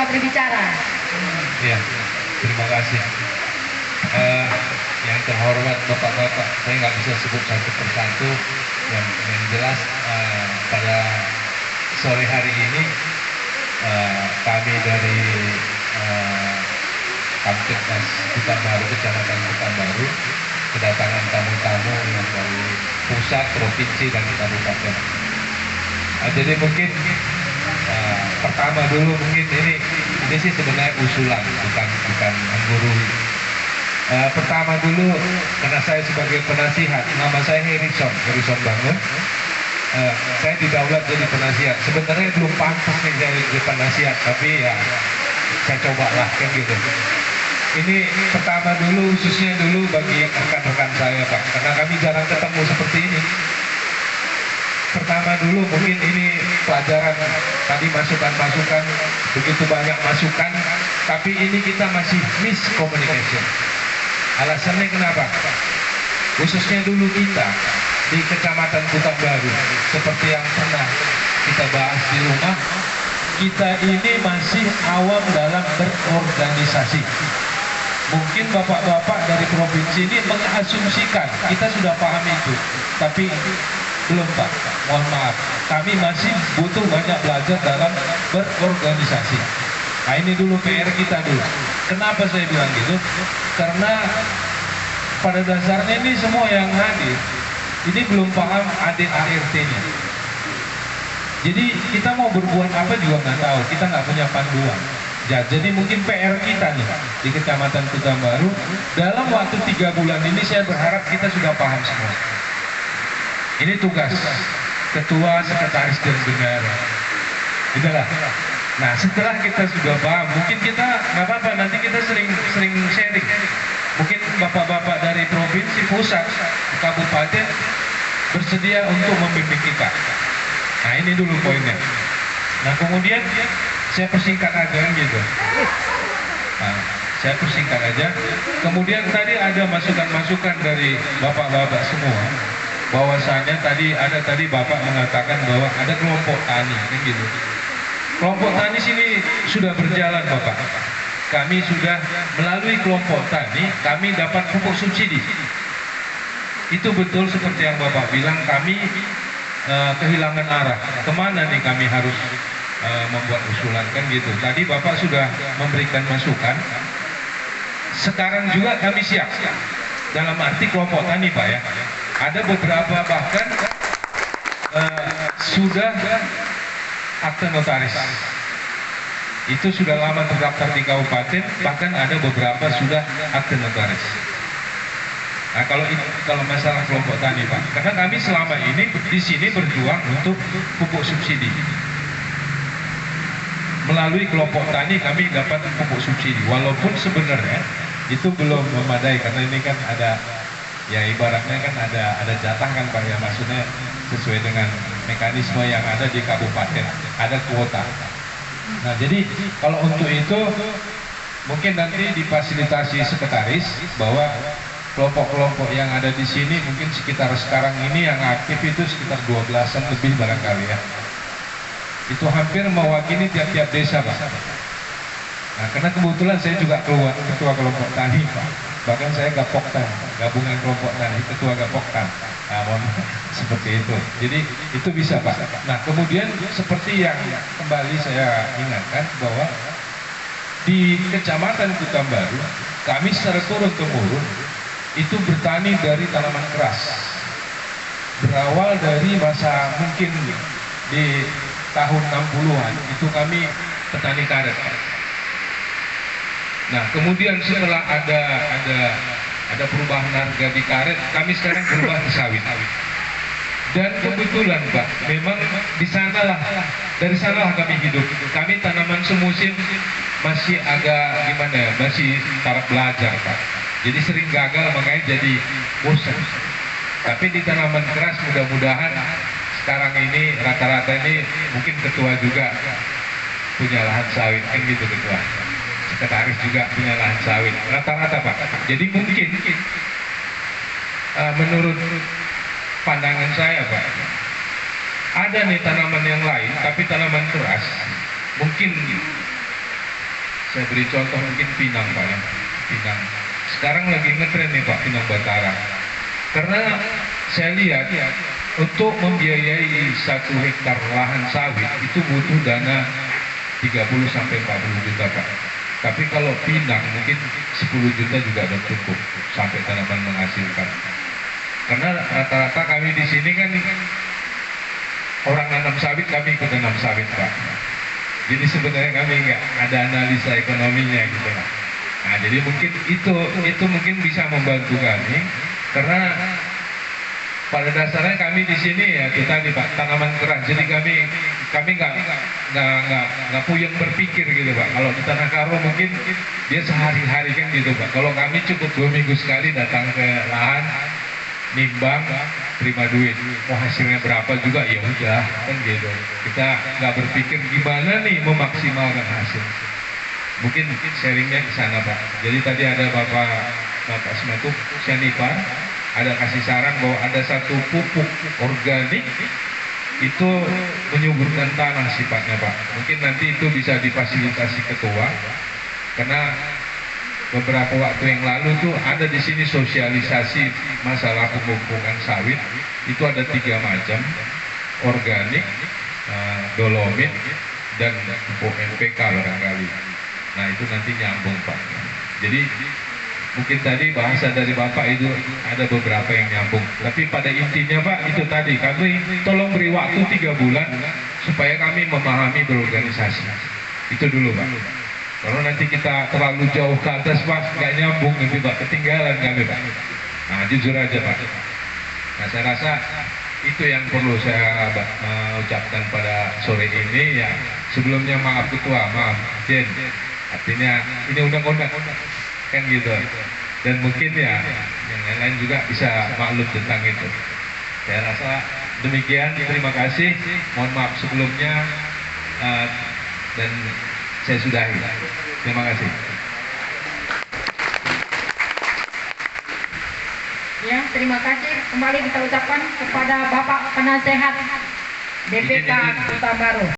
Bapak berbicara. Ya, terima kasih. Yang terhormat Bapak-Bapak, saya nggak bisa sebut satu persatu. Yang jelas pada sore hari ini kami dari Kamtipmas Pekanbaru, Kecamatan Pekanbaru, kedatangan tamu-tamu yang dari pusat, provinsi, dan kabupaten. Jadi mungkin pertama dulu mungkin ini sih sebenarnya usulan, bukan menggurui. Pertama dulu, karena saya sebagai penasihat, nama saya Harrison Bangun. Saya didaulat jadi penasihat. Sebenarnya belum pantas nih jadi penasihat, tapi ya saya cobalah kan gitu. Ini pertama dulu, khususnya dulu bagi rekan-rekan saya Pak, karena kami jarang ketemu seperti ini. Pertama dulu mungkin ini pelajaran, tadi masukan-masukan, begitu banyak masukan, tapi ini kita masih miscommunication. Alasannya kenapa? Khususnya dulu kita di Kecamatan Pekanbaru, seperti yang pernah kita bahas di rumah, kita ini masih awam dalam berorganisasi. Mungkin bapak-bapak dari provinsi ini mengasumsikan kita sudah paham itu, tapi belum Pak, mohon maaf, kami masih butuh banyak belajar dalam berorganisasi. Nah ini dulu PR kita dulu. Kenapa saya bilang gitu? Karena pada dasarnya ini semua yang hadir ini belum paham ADART-nya. Jadi kita mau berbuat apa juga nggak tahu, kita nggak punya panduan. Jadi mungkin PR kita nih di Kecamatan Pekanbaru dalam waktu 3 bulan ini saya berharap kita sudah paham semua. Ini tugas ketua, sekretaris, dan bendahara. Itulah. Nah setelah kita sudah paham, mungkin kita nggak apa-apa, nanti kita sering sharing. Mungkin bapak-bapak dari provinsi, pusat, kabupaten bersedia untuk membimbing kita. Nah ini dulu poinnya. Nah kemudian saya persingkat aja gitu. Nah, saya persingkat aja. Kemudian tadi ada masukan-masukan dari bapak-bapak semua. Bahwasanya tadi bapak mengatakan bahwa ada kelompok tani, kan gitu. Kelompok tani sini sudah berjalan Bapak. Kami sudah melalui kelompok tani, kami dapat pupuk subsidi. Itu betul seperti yang Bapak bilang, kami kehilangan arah. Kemana nih kami harus membuat usulan, kan gitu. Tadi Bapak sudah memberikan masukan. Sekarang juga kami siap. Dalam arti kelompok tani Pak ya. Ada beberapa bahkan sudah akte notaris. Itu sudah lama terdaftar di kabupaten, bahkan ada beberapa sudah akte notaris. Nah kalau masalah kelompok tani Pak, karena kami selama ini di sini berjuang untuk pupuk subsidi. Melalui kelompok tani kami dapat pupuk subsidi, walaupun sebenarnya itu belum memadai karena ini kan ada, ya ibaratnya kan ada jatah kan Pak ya, maksudnya sesuai dengan mekanisme yang ada di kabupaten, ada kuota. Nah jadi kalau untuk itu mungkin nanti difasilitasi sekretaris bahwa kelompok-kelompok yang ada di sini mungkin sekitar sekarang ini yang aktif itu sekitar 12-an lebih barangkali ya. Itu hampir mewakili tiap-tiap desa Pak. Nah karena kebetulan saya juga ketua kelompok tani Pak. Bahkan saya gapoktan, gabungan kelompok tani, ketua gapoktan. Nah, seperti itu. Jadi itu bisa Pak. Nah kemudian seperti yang kembali saya ingatkan bahwa di Kecamatan Pekanbaru kami secara turun-temurun itu bertani dari tanaman keras. Berawal dari masa mungkin di tahun 60-an itu kami petani karet. Nah kemudian setelah ada perubahan harga di karet, kami sekarang berubah ke sawit. Dan kebetulan Pak, memang dari sanalah kami hidup. Kami tanaman semusim masih agak gimana ya, masih taraf belajar Pak. Jadi sering gagal, makanya jadi bosan. Tapi di tanaman keras mudah-mudahan sekarang ini rata-rata ini mungkin ketua juga punya lahan sawit, kan gitu ketua. Sekretaris juga punya lahan sawit, rata-rata Pak. Jadi mungkin menurut pandangan saya Pak, ada nih tanaman yang lain, tapi tanaman keras mungkin Saya beri contoh mungkin Pinang Pak ya. Pinang. Sekarang lagi ngetren nih Pak Pinang Batara. Karena saya lihat untuk membiayai 1 hektar lahan sawit itu butuh dana 30 sampai 40 juta Pak. Tapi kalau Pinang mungkin 10 juta juga ada cukup sampai tanaman menghasilkan. Karena rata-rata kami di sini kan orang nanam sawit, kami ikut nanam sawit Pak. Jadi sebenarnya kami nggak ada analisa ekonominya gitu Pak. Nah jadi mungkin itu mungkin bisa membantu kami karena pada dasarnya kami di sini ya itu tadi Pak, tanaman keras. Jadi kami nggak puyeng berpikir gitu Pak. Kalau di Tanah Karo mungkin dia sehari-hari kan gitu Pak. Kalau kami cukup 2 minggu sekali datang ke lahan, nimbang, terima duit. Oh hasilnya berapa juga ya udah kan gitu. Kita nggak berpikir gimana nih memaksimalkan hasil. Mungkin sharingnya ke sana Pak. Jadi tadi ada Bapak Sematuk Sianipar ada kasih saran bahwa ada satu pupuk organik itu menyuburkan tanah sifatnya Pak. Mungkin nanti itu bisa difasilitasi ketua karena beberapa waktu yang lalu tuh ada di sini sosialisasi masalah pemupukan sawit itu ada 3 macam, organik, dolomit dan pupuk NPK barangkali. Nah itu nanti nyambung Pak. Jadi mungkin tadi bahasa dari Bapak itu ada beberapa yang nyambung. Tapi pada intinya Pak itu tadi kami tolong beri waktu 3 bulan supaya kami memahami berorganisasi. Itu dulu Pak. Kalau nanti kita terlalu jauh ke atas Pak nggak nyambung nanti Pak, ketinggalan kami Pak. Nah jujur aja Pak. Nah saya rasa itu yang perlu saya ucapkan pada sore ini ya. Sebelumnya maaf Ketua, maaf Jen. Artinya ini undang-undang kan gitu. Dan mungkin ya yang lain-lain juga bisa maklum tentang itu. Saya rasa demikian. Terima kasih. Mohon maaf sebelumnya dan saya sudahi. Terima kasih. Ya, terima kasih. Kembali kita ucapkan kepada Bapak Penasehat BPK Kota Baru.